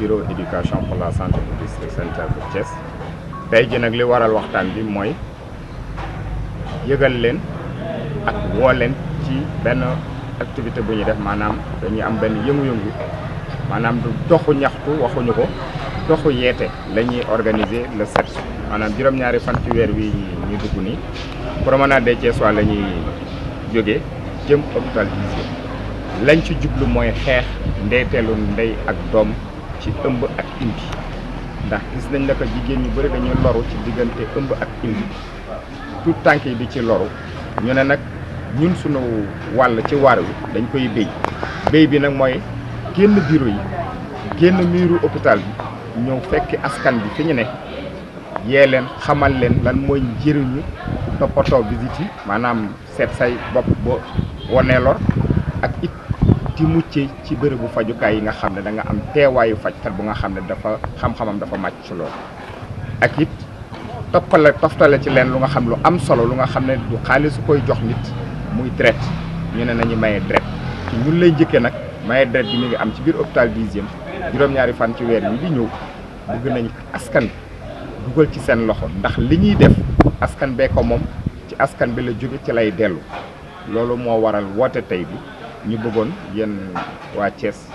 bureau d'éducation pour la santé du district sanitaire de Thiès tey ji nag li waral waxtaan bi mooy yëgal leen ak woo leen ci benn activité bu ñuy def maanaam dañuy am benn yëngu-yëngu maanaam du doxu ñaxtu waxuñu ko doxu yeete la ñuy organiser le 7 maanaam juróom-ñaari fan ci weer wi ñu dugg nii promenade des Thiessois la ñuy jógee jëm hôpital Dizzy lañ ci jublu mooy xeex ndeyteelu ndey ak doom ci ëmb ak imbi ndax gis nañ ne que jigéen ñu bëri dañuy loru ci diggante ëmb ak imbi tout tànk yi di ci loru ñu ne nag ñun sunu wàll ci waar wi dañ koy béy bi nag mooy génn bureau yi génn miiru hôpital bi ñëw fekki askan bi fi ñu ne yee leen xamal leen lan mooy njëriñu toppatoo visite yi maanaam seet say bopp boo wonee lor ak it di mucce ci bërëbu fajukaay yi nga xam ne da nga am teewaayu fajkat bu nga xam ne dafa xam-xamam dafa màcc ci loolu ak it toftale ci leen lu nga xam lu am solo lu nga xam ne du xaalis su koy jox nit muy deret ñu ne nañu maye deret ci ñun lay njëkkee nag maye deret bi mi ngi am ci biir hôpital Dizzy juróom-ñaari fan ci weer yi di ñëw bëgg nañ askan dugal ci seen loxo ndax li ñuy def askan bee ko moom ci askan bi la jóge ci lay dellu loolu moo waral woote tey bi ñu bëggoon yéen waa Thiès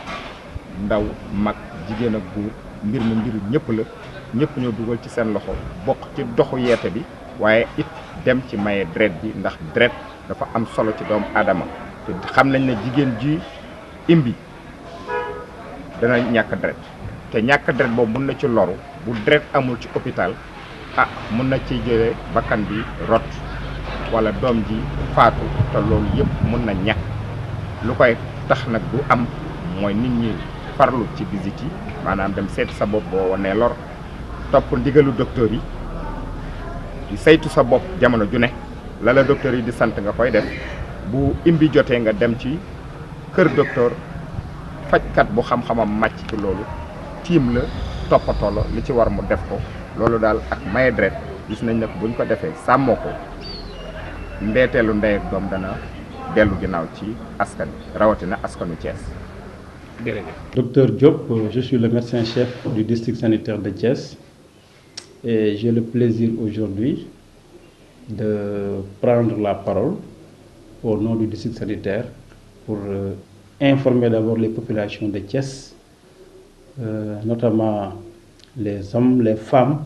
ndaw mag jigéen ak góor mbir mi mbiru ñëpp la ñëpp ñoo dugal ci seen loxo bokk ci doxu yeete bi waaye it dem ci maye deret bi ndax deret dafa am solo ci doomu aadama te xam nañ ne jigéen ji imbi dana ñàkk deret te ñàkk deret boobu mun na ci loru bu deret amul ci hôpital mun na ci jëlee bakkan bi rot wala doom ji faatu te loolu yëpp mun na ñàkk lu koy tax nag du am mooy nit ñi farlu ci visite yi maanaam dem seeti sa bopp boo wanee lor topp ndigalu docteur yi di saytu sa bopp jamono ju ne la la docteur yi di sant nga koy def bu imbi jotee nga dem ci kër docteur fajkat bu xam-xamam màcc ci loolu tiim la toppatoo la li ci war mu def ko loolu daal ak maye deret gis nañ ne buñ ko defee sàmmoo ko ndeeteelu ndey ak doom dana dellu ginnaaw ci askan rawatina askanu Thiès. Docteur Diop, je suis le médecin-chef du district sanitaire de Thiès et j'ai le plaisir aujourd'hui de prendre la parole au nom du district sanitaire pour informer d'abord les populations de Thiès, notamment les hommes, les femmes,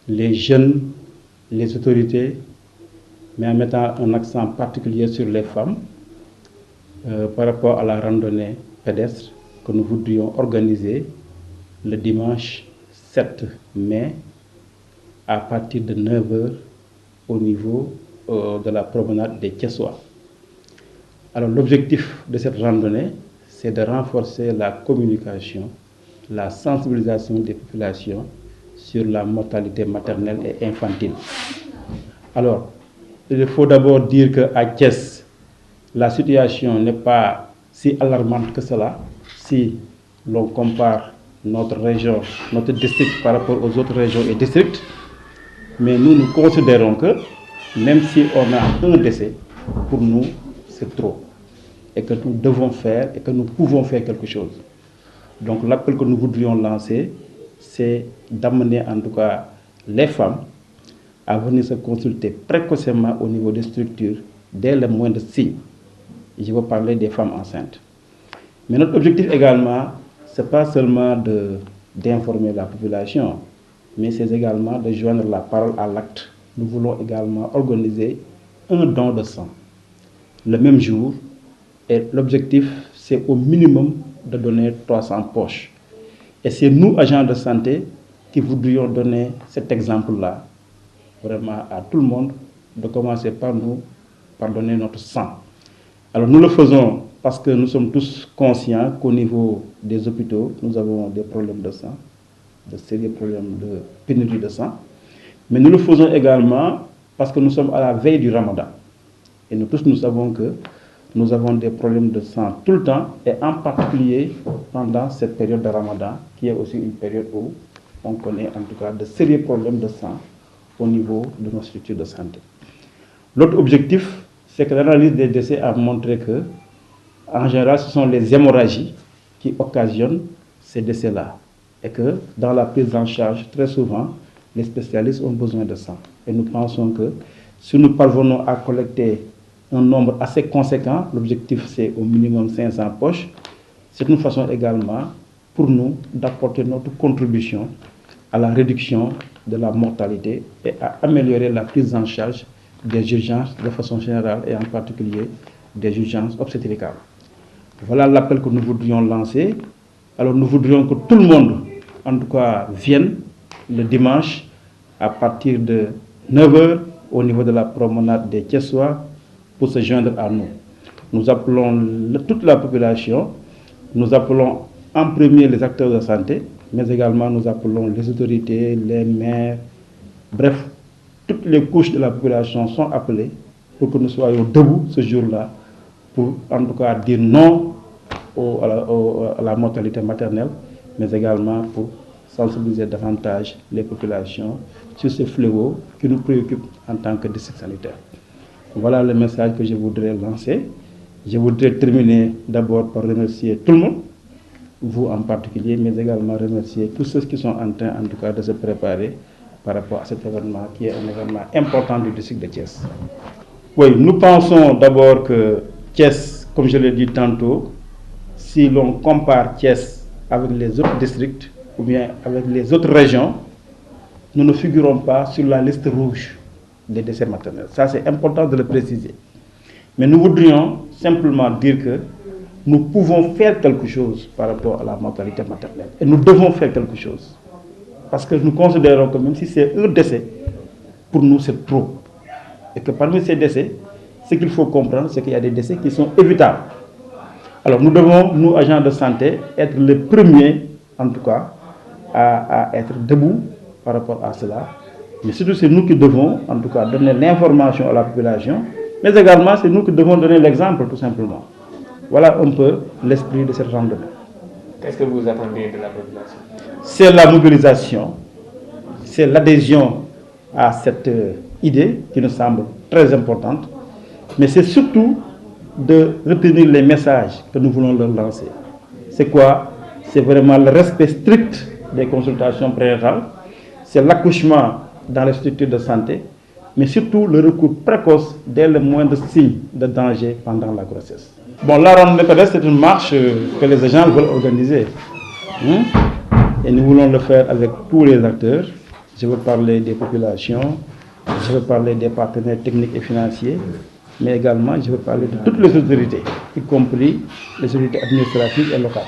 les jeunes, les autorités, mais en mettant un accent particulier sur les femmes par rapport à la randonnée pédestre que nous voudrions organiser le dimanche 7 mai à partir de 9h au niveau de la promenade des Thiessois. Alors l'objectif de cette randonnée, c'est de renforcer la communication, la sensibilisation des populations sur la mortalité maternelle et infantile. Alors, il faut d'abord dire qu'à Thiès, la situation n'est pas si alarmante que cela si l'on compare notre région, notre district par rapport aux autres régions et districts. Mais nous considérons que même si on a un décès, pour nous, c'est trop. Et que nous devons faire et que nous pouvons faire quelque chose. Donc l'appel que nous voudrions lancer, c'est d'amener en tout cas les femmes à venir se consulter précocement au niveau des structures dès le moindre signe. Je veux parler des femmes enceintes. Mais notre objectif également, ce n'est pas seulement d'informer la population, mais c'est également de joindre la parole à l'acte. Nous voulons également organiser un don de sang le même jour. Et l'objectif, c'est au minimum de donner 300 poches. Et c'est nous, agents de santé, qui voudrions donner cet exemple-là, vraiment à tout le monde, de commencer par nous, par donner notre sang. Alors nous le faisons parce que nous sommes tous conscients qu'au niveau des hôpitaux, nous avons des problèmes de sang, de sérieux problèmes de pénurie de sang. Mais nous le faisons également parce que nous sommes à la veille du Ramadan. Et nous tous, nous savons que nous avons des problèmes de sang tout le temps, et en particulier pendant cette période de Ramadan, qui est aussi une période où on connaît en tout cas de sérieux problèmes de sang au niveau de nos structures de santé. L'autre objectif, c'est que l'analyse des décès a montré que, en général, ce sont les hémorragies qui occasionnent ces décès-là. et que dans la prise en charge, très souvent, les spécialistes ont besoin de sang. Et nous pensons que si nous parvenons à collecter un nombre assez conséquent, l'objectif c'est au minimum 500 poches, c'est une façon également pour nous d'apporter notre contribution à la réduction de la mortalité et à améliorer la prise en charge des urgences de façon générale et en particulier des urgences obstétricales. Voilà l'appel que nous voudrions lancer. Alors nous voudrions que tout le monde, en tout cas, vienne le dimanche à partir de 9 h au niveau de la promenade des Thiessois pour se joindre à nous. Nous appelons toute la population, nous appelons en premier les acteurs de santé, mais également nous appelons les autorités, les maires, bref, toutes les couches de la population sont appelées pour que nous soyons debout ce jour-là, pour en tout cas dire non à la mortalité maternelle, mais également pour sensibiliser davantage les populations sur ce fléau qui nous préoccupe en tant que district sanitaire. Voilà le message que je voudrais lancer. Je voudrais terminer d'abord par remercier tout le monde, vous en particulier, mais également remercier tous ceux qui sont en train, en tout cas, de se préparer par rapport à cet événement qui est un événement important du district de Thiès. Oui, nous pensons d'abord que Thiès, comme je l'ai dit tantôt, si l'on compare Thiès avec les autres districts ou bien avec les autres régions, nous ne figurons pas sur la liste rouge des décès maternels. Ça, c'est important de le préciser. Mais nous voudrions simplement dire que nous pouvons faire quelque chose par rapport à la mortalité maternelle. Et nous devons faire quelque chose. Parce que nous considérons que même si c'est un décès, pour nous c'est trop. Et que parmi ces décès, ce qu'il faut comprendre, c'est qu'il y a des décès qui sont évitables. Alors nous devons, nous agents de santé, être les premiers, en tout cas, à être debout par rapport à cela. Mais surtout c'est nous qui devons, en tout cas, donner l'information à la population, mais également c'est nous qui devons donner l'exemple tout simplement. Voilà un peu l'esprit de cette randonnée. Qu'est-ce que vous attendez de la population? C'est la mobilisation, c'est l'adhésion à cette idée qui nous semble très importante, mais c'est surtout de retenir les messages que nous voulons leur lancer. C'est quoi? C'est vraiment le respect strict des consultations prénatales, c'est l'accouchement dans les structures de santé, mais surtout le recours précoce dès le moindre signe de danger pendant la grossesse. Bon, la randonnée pédestre, c'est une marche que les agents veulent organiser. Et nous voulons le faire avec tous les acteurs. Je veux parler des populations, je veux parler des partenaires techniques et financiers, mais également je veux parler de toutes les autorités, y compris les autorités administratives et locales.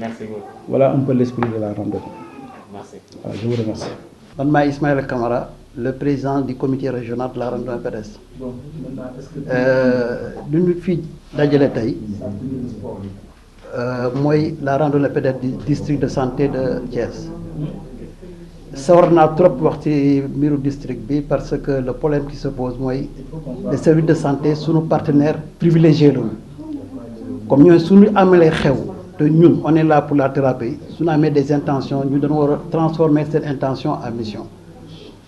Merci beaucoup. Voilà un peu l'esprit de la randonnée. Merci. Alors, je vous remercie. Je suis Ismaël Kamara, le président du comité régional de la randonnée pédestre. Nous fi dajale tay la randonnée pédestre du district de santé de Thiès. sawar naa trop wax ci mbiru district bi parce que le problème qui se pose mooy les services de santé sunu partenaire privilégié lañu comme ñooy suñu amalee xew te ñun on est là pour la thérapie suñu amee des intentions ñu dañu war a transformer cette intention en mission.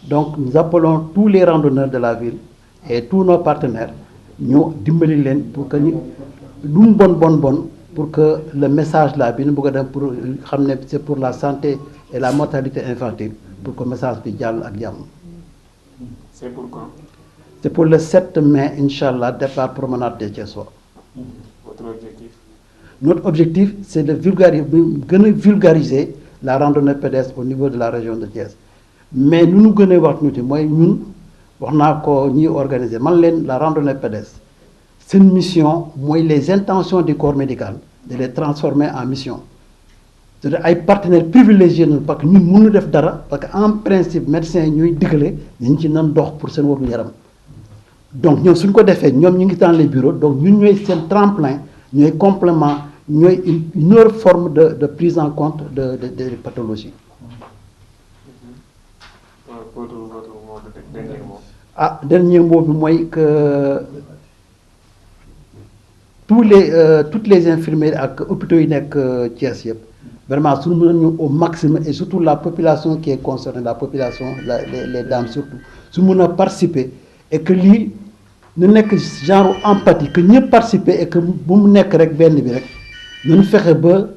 Donc nous appelons tous les randonneurs de la ville et tous nos partenaires ñu dimbali leen pour que ñu lu mu bon pour que le message là bi ñu bëgg a dem pour xam ne c'est pour la santé et la mortalité infantile pour que le message bi jàll ak jàmm. C'est pour quand? C'est pour le 7 mai, Inch'Allah, départ promenade des Thiessois. Votre objectif? Notre objectif, c'est de vulgariser la randonnée pédestre au niveau de la région de Thiès. Mais nous nous gënee wax tuuti mooy ñun wax naa ko ñuy organiser man leen la randonnée pédestre c'est une mission mooy les intentions du corps médical de les transformer en mission. C'est-à-dire ay partenaires privilégiés parce que ñun mënu def dara parce que en principe médecins yi ñuy digale ñu ci nan dox pour seen wérgu yaram donc ñoom suñ ko defee ñoom ñu ngi dans les bureaux donc ñun ñooy seen tremplin ñooy complément ñooy une autre forme de prise en compte de pathologies. Votre mot de dernier mot. Dernier mot bi mooy que toutes les infirmières ak hôpitaux yi nekk Thiès yëpp vraiment suñu mën ñu au maximum et surtout la population qui est concernée la population les dames surtout su mën a participer et que lii nu nekk genre empathie que ñëpp participer et que bu mu nekk rek benn bi rek nañu fexe ba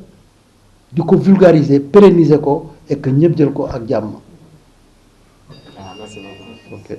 di ko vulgariser pérenniser ko et que ñëpp jël ko ak jàmm. Ah, merci beaucoup. Ok.